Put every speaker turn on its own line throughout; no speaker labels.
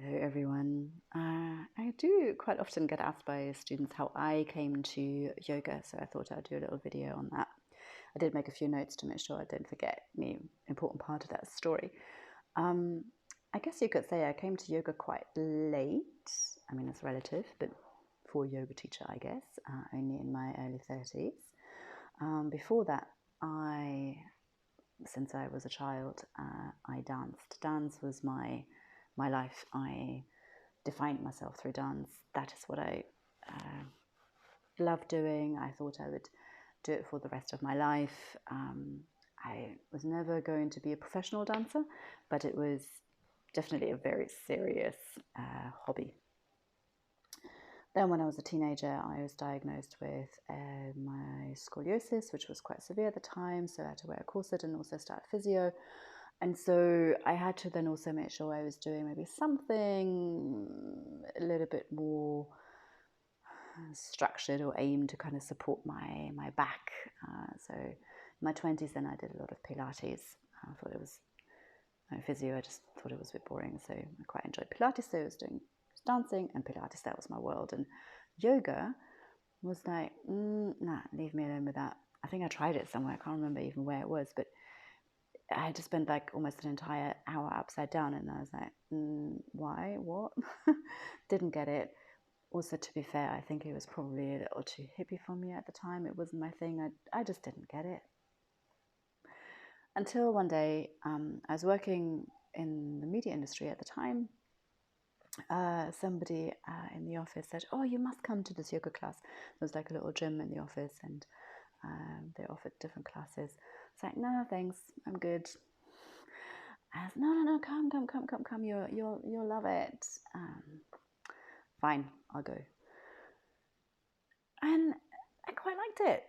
Hello, everyone. I do quite often get asked by students how I came to yoga, so I thought I'd do a little video on that. I did make a few notes to make sure I didn't forget any important part of that story. Um, I guess you could say I came to yoga quite late. I mean, it's relative, but for a yoga teacher, I guess, only in my early 30s. Before that, since I was a child, I danced. Dance was my life. I defined myself through dance. That is what I love doing. I thought I would do it for the rest of my life. I was never going to be a professional dancer, but it was definitely a very serious hobby. Then, when I was a teenager, I was diagnosed with my scoliosis, which was quite severe at the time. So I had to wear a corset and also start physio. And so I had to then also make sure I was doing maybe something a little bit more structured or aimed to kind of support my back. So in my 20s, then I did a lot of Pilates. I thought it was physio. I just thought it was a bit boring, so I quite enjoyed Pilates. So I was doing dancing and Pilates. That was my world. And yoga was like, nah, leave me alone with that. I think I tried it somewhere. I can't remember even where it was, but I had to spend like almost an entire hour upside down, and I was like, why? What? Didn't get it. Also, to be fair, I think it was probably a little too hippie for me at the time. It wasn't my thing. I just didn't get it. Until one day, I was working in the media industry at the time. Somebody in the office said, "Oh, you must come to this yoga class." There was like a little gym in the office, and they offered different classes. It's like, no, thanks, I'm good. I was, no, come. You'll love it. Fine, I'll go. And I quite liked it.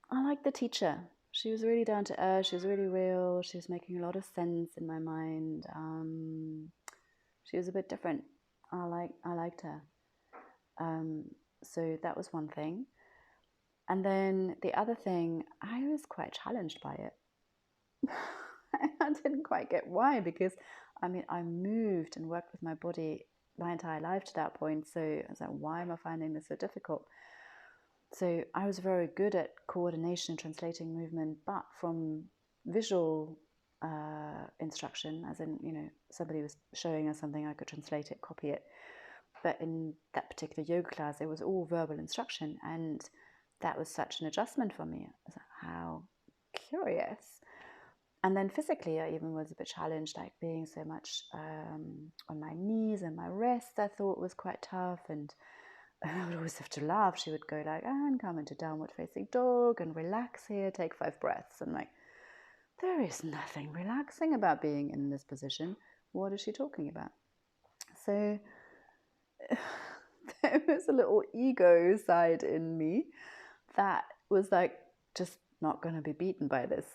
I liked the teacher. She was really down to earth. She was really real. She was making a lot of sense in my mind. She was a bit different. I liked her. Um, so that was one thing. And then the other thing, I was quite challenged by it. I didn't quite get why, because I mean, I moved and worked with my body my entire life to that point. So I was like, why am I finding this so difficult? So I was very good at coordination, translating movement, but from visual instruction, as in, somebody was showing us something, I could translate it, copy it. But in that particular yoga class, it was all verbal instruction. And that was such an adjustment for me. I was like, how curious. And then physically, I even was a bit challenged, like being so much on my knees and my wrists, I thought was quite tough. And I would always have to laugh. She would go like, and come into downward facing dog and relax here, take 5 breaths. And like, there is nothing relaxing about being in this position. What is she talking about? So there was a little ego side in me that was like, just not going to be beaten by this.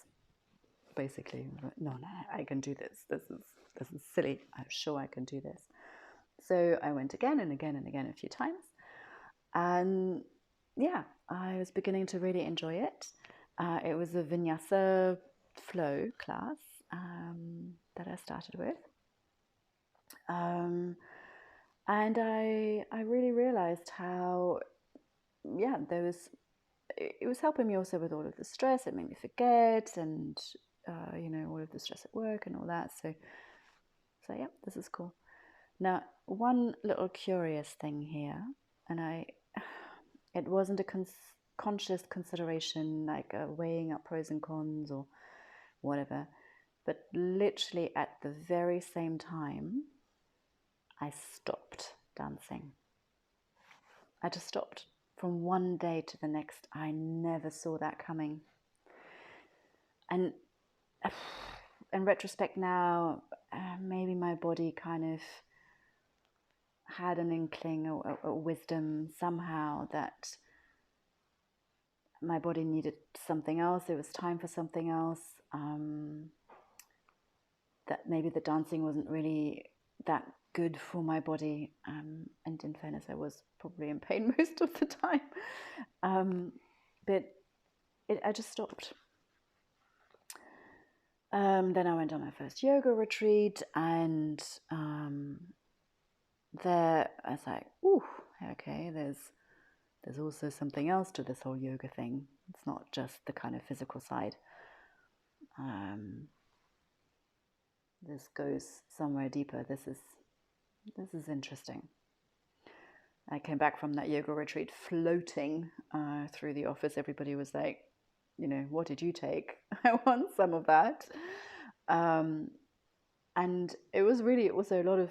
Basically, no, I can do this. This is silly. I'm sure I can do this. So I went again and again and again a few times. And yeah, I was beginning to really enjoy it. It was a vinyasa flow class that I started with. Um, and I really realized how, yeah, it was helping me also with all of the stress. It made me forget, and, all of the stress at work and all that. So yeah, this is cool. Now, one little curious thing here, and it wasn't a conscious consideration, like weighing up pros and cons or whatever, but literally at the very same time, I stopped dancing. I just stopped from one day to the next. I never saw that coming. And in retrospect now, maybe my body kind of had an inkling or a wisdom somehow that my body needed something else. It was time for something else. That maybe the dancing wasn't really that good for my body. And in fairness, I was probably in pain most of the time. But I just stopped. Then I went on my first yoga retreat, and there I was like, ooh, okay, there's also something else to this whole yoga thing. It's not just the kind of physical side. Um, this goes somewhere deeper. This is interesting. I came back from that yoga retreat floating through the office. Everybody was like, what did you take? I want some of that. Um, and it was really also a lot of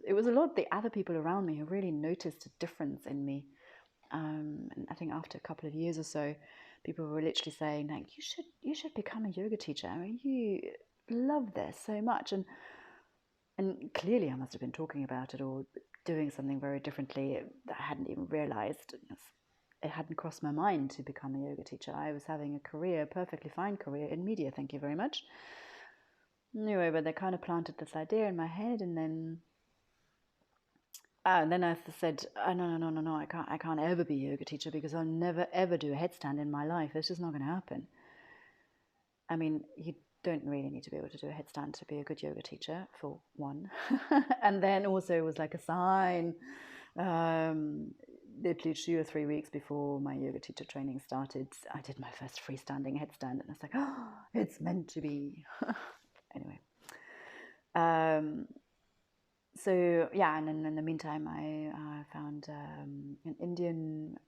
it was a lot of the other people around me who really noticed a difference in me. And I think after a couple of years or so, people were literally saying, like, you should become a yoga teacher. I mean, you love this so much. And clearly I must have been talking about it or doing something very differently that I hadn't even realized. It hadn't crossed my mind to become a yoga teacher. I was having a career, a perfectly fine career in media, thank you very much. Anyway, but they kind of planted this idea in my head, and then I said, oh, no, I can't ever be a yoga teacher because I'll never ever do a headstand in my life. It's just not going to happen. I mean, you don't really need to be able to do a headstand to be a good yoga teacher, for one. And then also it was like a sign. Literally 2 or 3 weeks before my yoga teacher training started, I did my first freestanding headstand, and I was like, oh, it's meant to be. Anyway. So yeah, and then in the meantime, I found an Indian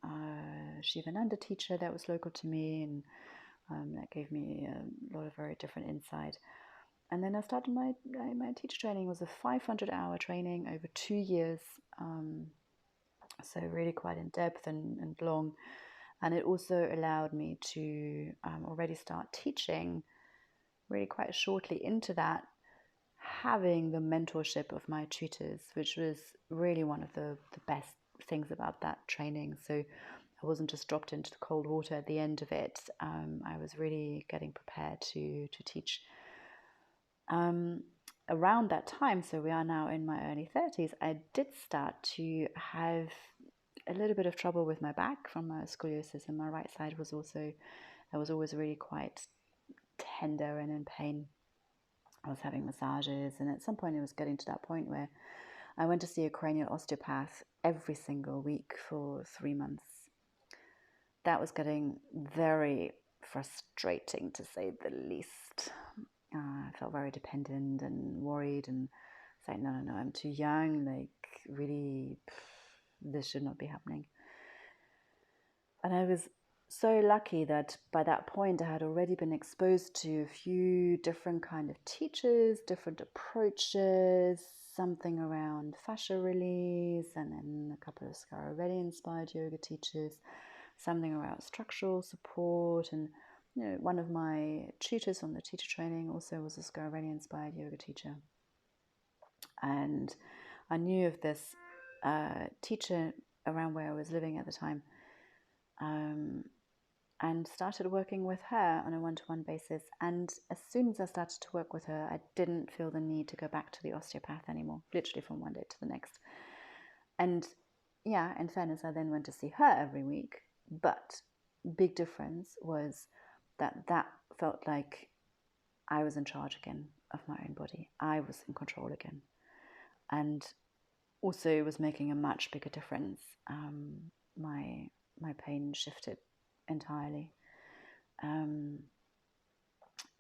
Shivananda teacher that was local to me, and that gave me a lot of very different insight. And then I started my teacher training. It was a 500-hour training over 2 years, so really quite in depth and long. And it also allowed me to already start teaching really quite shortly into that, having the mentorship of my tutors, which was really one of the best things about that training. So I wasn't just dropped into the cold water at the end of it. I was really getting prepared to teach. Around that time, so we are now in my early 30s, I did start to have a little bit of trouble with my back from my scoliosis, and my right side was also, I was always really quite tender and in pain. I was having massages, and at some point it was getting to that point where I went to see a cranial osteopath every single week for 3 months. That was getting very frustrating, to say the least. I felt very dependent and worried, and saying, no, I'm too young, like, really, this should not be happening. And I was so lucky that by that point I had already been exposed to a few different kind of teachers, different approaches, something around fascia release, and then a couple of Skaravelli inspired yoga teachers, something around structural support. And one of my tutors on the teacher training also was a Skaravelli inspired yoga teacher. And I knew of this teacher around where I was living at the time, and started working with her on a one-to-one basis. And as soon as I started to work with her, I didn't feel the need to go back to the osteopath anymore, literally from one day to the next. And yeah, in fairness, I then went to see her every week. But big difference was that felt like I was in charge again of my own body. I was in control again. And also it was making a much bigger difference. My pain shifted entirely.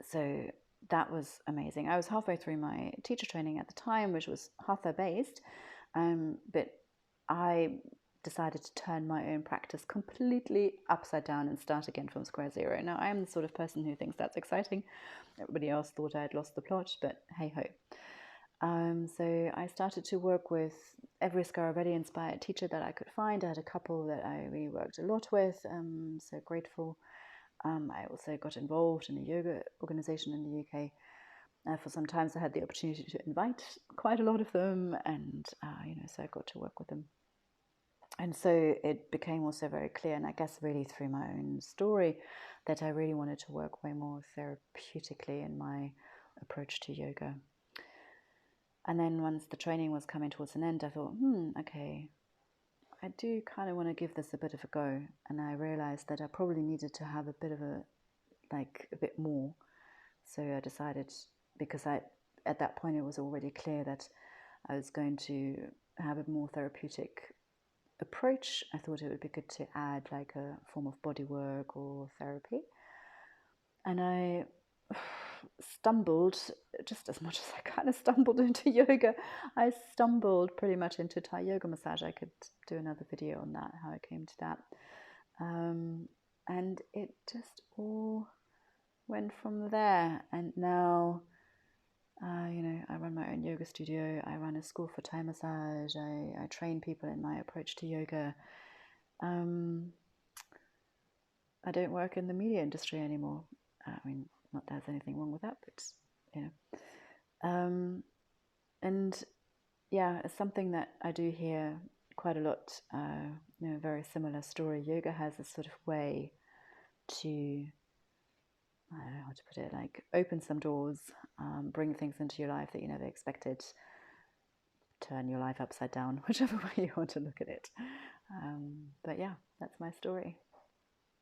So that was amazing. I was halfway through my teacher training at the time, which was Hatha based, but I decided to turn my own practice completely upside down and start again from square zero. Now, I am the sort of person who thinks that's exciting. Everybody else thought I had lost the plot, but hey ho. So I started to work with every Skaravelli inspired teacher that I could find. I had a couple that I really worked a lot with, so grateful. I also got involved in a yoga organization in the UK. For some times I had the opportunity to invite quite a lot of them, and so I got to work with them. And so it became also very clear, and I guess really through my own story, that I really wanted to work way more therapeutically in my approach to yoga. And then once the training was coming towards an end, I thought, okay, I do kind of want to give this a bit of a go. And I realized that I probably needed to have a bit more. So I decided, because at that point it was already clear that I was going to have a more therapeutic approach, I thought it would be good to add like a form of body work or therapy. And I stumbled just as much as I kind of stumbled into yoga. I stumbled pretty much into Thai yoga massage. I could do another video on that, how I came to that. And it just all went from there. And now, I run my own yoga studio. I run a school for Thai massage. I train people in my approach to yoga. I don't work in the media industry anymore. I mean, not that there's anything wrong with that, but and yeah, it's something that I do hear quite a lot. Very similar story. Yoga has a sort of way to, I don't know how to put it, like open some doors, bring things into your life that you never expected, turn your life upside down, whichever way you want to look at it. But yeah, that's my story.